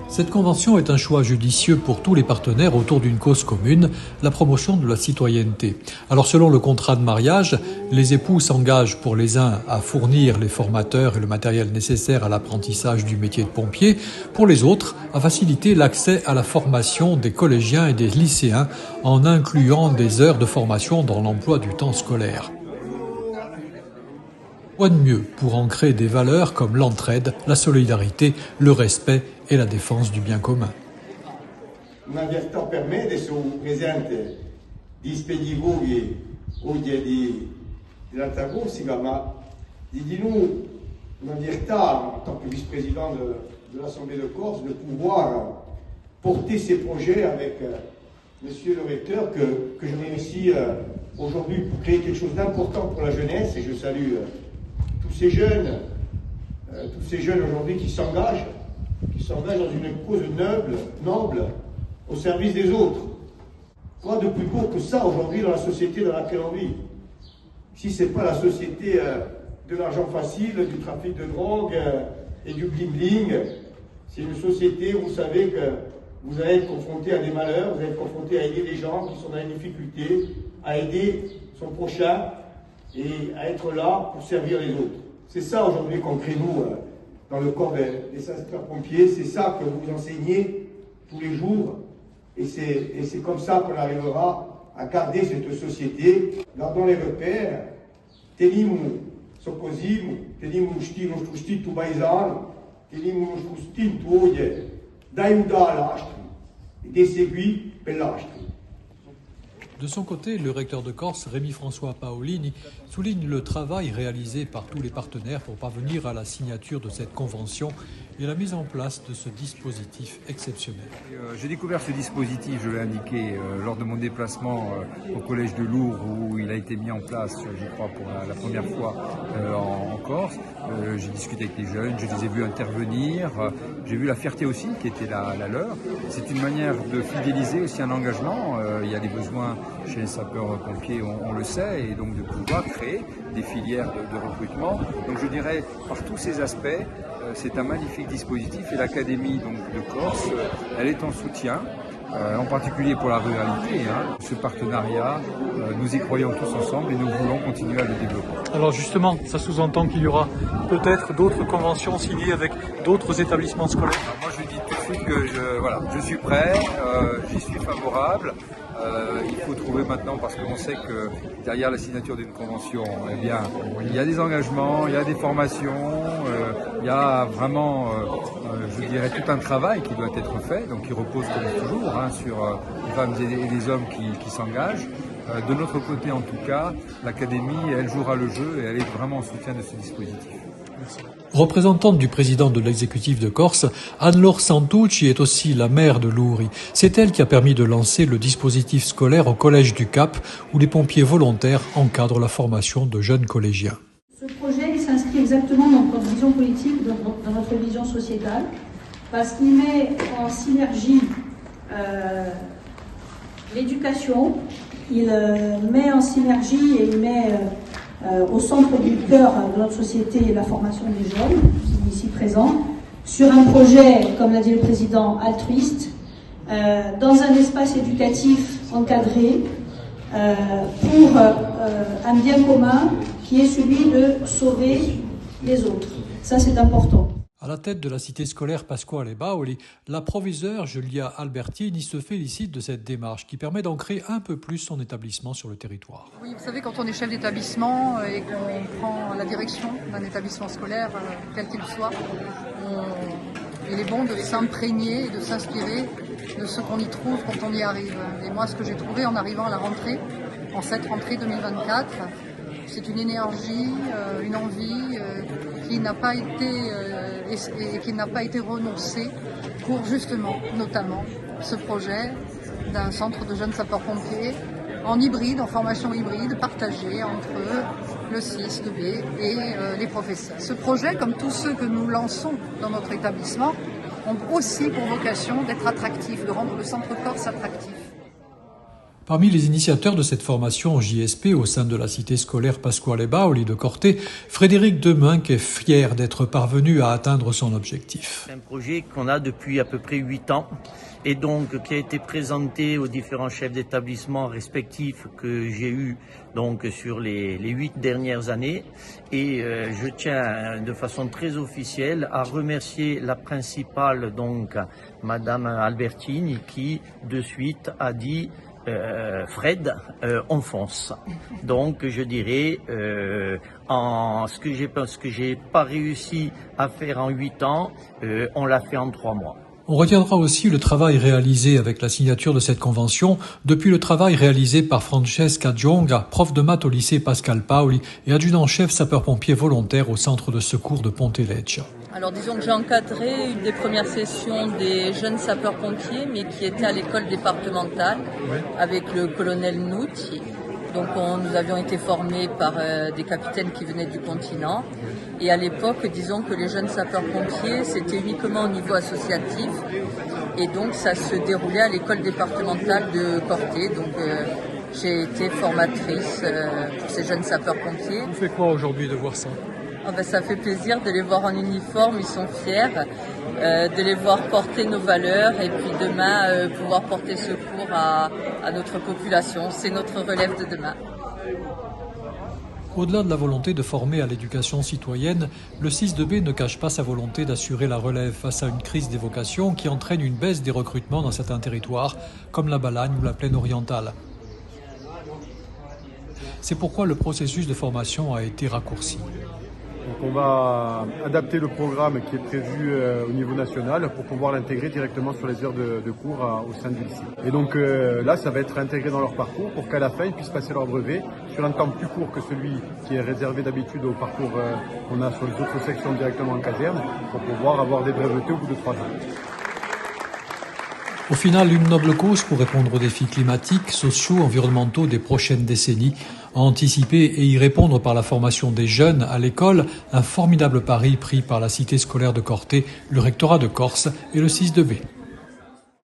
Cette convention est un choix judicieux pour tous les partenaires autour d'une cause commune, la promotion de la citoyenneté. Alors selon le contrat de mariage, les époux s'engagent pour les uns à fournir les formateurs et le matériel nécessaire à l'apprentissage du métier de pompier, pour les autres à faciliter l'accès à la formation des collégiens et des lycéens en incluant des heures de formation dans l'emploi du temps scolaire. Quoi de mieux pour ancrer des valeurs comme l'entraide, la solidarité, le respect et la défense du bien commun. Una realtà per me adesso presente di speditori oggi dell'Alta Corsica, ma di nous una realtà en tant que vice-président de l'Assemblée de Corse de pouvoir porter ces projets avec Monsieur le recteur que je remercie aujourd'hui pour créer quelque chose d'important pour la jeunesse et je salue tous ces jeunes aujourd'hui qui s'engagent dans une cause noble, au service des autres. Quoi de plus beau que ça aujourd'hui dans la société dans laquelle on vit? Si ce n'est pas la société de l'argent facile, du trafic de drogue et du bling-bling, c'est une société où vous savez que vous allez être confronté à des malheurs, vous allez être confronté à aider des gens qui sont dans les difficultés, à aider son prochain et à être là pour servir les autres. C'est ça aujourd'hui qu'on crée nous dans le corps des sapeurs-pompiers, c'est ça que vous enseignez tous les jours et c'est comme ça qu'on arrivera à garder cette société. Gardons les repères, teniamo socosim, teniamo nostru stitu paesano, teniamo nostru stitu oggi da aiutare l'altro e di seguire per l'altro. De son côté, le recteur de Corse, Rémi-François Paolini, souligne le travail réalisé par tous les partenaires pour parvenir à la signature de cette convention et la mise en place de ce dispositif exceptionnel. J'ai découvert ce dispositif, je l'ai indiqué, lors de mon déplacement au collège de Lourdes où il a été mis en place, je crois, pour la première fois en Corse. J'ai discuté avec les jeunes, je les ai vus intervenir, j'ai vu la fierté aussi qui était la leur. C'est une manière de fidéliser aussi un engagement. Il y a des besoins chez les sapeurs-pompiers, on le sait, et donc de pouvoir créer des filières de recrutement. Donc je dirais, par tous ces aspects, c'est un magnifique dispositif et l'Académie de Corse, elle est en soutien, en particulier pour la ruralité. Ce partenariat, nous y croyons tous ensemble et nous voulons continuer à le développer. Alors justement, ça sous-entend qu'il y aura peut-être d'autres conventions signées avec d'autres établissements scolaires. Alors moi je dis tout de suite que je suis prêt, j'y suis favorable. Il faut trouver maintenant, parce qu'on sait que derrière la signature d'une convention, eh bien, il y a des engagements, il y a des formations, il y a vraiment, je dirais, tout un travail qui doit être fait, donc qui repose comme toujours sur les femmes et les hommes qui s'engagent. De notre côté, en tout cas, l'Académie, elle jouera le jeu et elle est vraiment en soutien de ce dispositif. Merci. Représentante du président de l'exécutif de Corse, Anne-Laure Santucci est aussi la maire de Lourdes. C'est elle qui a permis de lancer le dispositif scolaire au collège du Cap, où les pompiers volontaires encadrent la formation de jeunes collégiens. Ce projet il s'inscrit exactement dans notre vision politique, dans notre vision sociétale, parce qu'il met en synergie l'éducation, il met en synergie et il met au centre du cœur de notre société la formation des jeunes, ici présents, sur un projet, comme l'a dit le président, altruiste, dans un espace éducatif encadré, pour un bien commun qui est celui de sauver les autres. Ça, c'est important. À la tête de la cité scolaire Pasquale Baoli, la proviseure Julia Albertini se félicite de cette démarche qui permet d'ancrer un peu plus son établissement sur le territoire. Oui, vous savez, quand on est chef d'établissement et qu'on prend la direction d'un établissement scolaire, quel qu'il soit, il est bon de s'imprégner et de s'inspirer de ce qu'on y trouve quand on y arrive. Et moi, ce que j'ai trouvé en arrivant à la rentrée, en cette rentrée 2024, c'est une énergie, une envie qui n'a pas été renoncée pour justement, notamment, ce projet d'un centre de jeunes sapeurs-pompiers en hybride, en formation hybride, partagée entre le CIS, le B et les professeurs. Ce projet, comme tous ceux que nous lançons dans notre établissement, ont aussi pour vocation d'être attractifs, de rendre le centre Corse attractif. Parmi les initiateurs de cette formation JSP au sein de la cité scolaire Pasquale Bauli de Corté, Frédéric Demunck est fier d'être parvenu à atteindre son objectif. C'est un projet qu'on a depuis à peu près 8 ans et donc qui a été présenté aux différents chefs d'établissement respectifs que j'ai eus donc sur les 8 dernières années et je tiens de façon très officielle à remercier la principale donc Madame Albertini qui de suite a dit Fred, on fonce. Donc je dirais ce que j'ai pas réussi à faire en 8 ans, on l'a fait en 3 mois. On retiendra aussi le travail réalisé avec la signature de cette convention, depuis le travail réalisé par Francesca Gionga, prof de maths au lycée Pascal Paoli et adjudant-chef sapeur-pompier volontaire au centre de secours de Pontelecce. Alors disons que j'ai encadré une des premières sessions des jeunes sapeurs-pompiers, mais qui était à l'école départementale, avec le colonel Nouti. Donc nous avions été formés par des capitaines qui venaient du continent. Et à l'époque, disons que les jeunes sapeurs-pompiers, c'était uniquement au niveau associatif. Et donc ça se déroulait à l'école départementale de Corté. Donc j'ai été formatrice pour ces jeunes sapeurs-pompiers. Vous faites quoi aujourd'hui de voir ça ? Ça fait plaisir de les voir en uniforme, ils sont fiers, de les voir porter nos valeurs et puis demain pouvoir porter secours à notre population. C'est notre relève de demain. Au-delà de la volonté de former à l'éducation citoyenne, le 6-2B ne cache pas sa volonté d'assurer la relève face à une crise des vocations qui entraîne une baisse des recrutements dans certains territoires, comme la Balagne ou la Plaine orientale. C'est pourquoi le processus de formation a été raccourci. Donc on va adapter le programme qui est prévu au niveau national pour pouvoir l'intégrer directement sur les heures de cours au sein du lycée. Et donc là, ça va être intégré dans leur parcours pour qu'à la fin, ils puissent passer leur brevet sur un temps plus court que celui qui est réservé d'habitude au parcours qu'on a sur les autres sections directement en caserne pour pouvoir avoir des brevetés au bout de 3 ans. Au final, une noble cause pour répondre aux défis climatiques, sociaux, environnementaux des prochaines décennies, anticiper et y répondre par la formation des jeunes à l'école, un formidable pari pris par la cité scolaire de Corté, le rectorat de Corse et le 6-2B.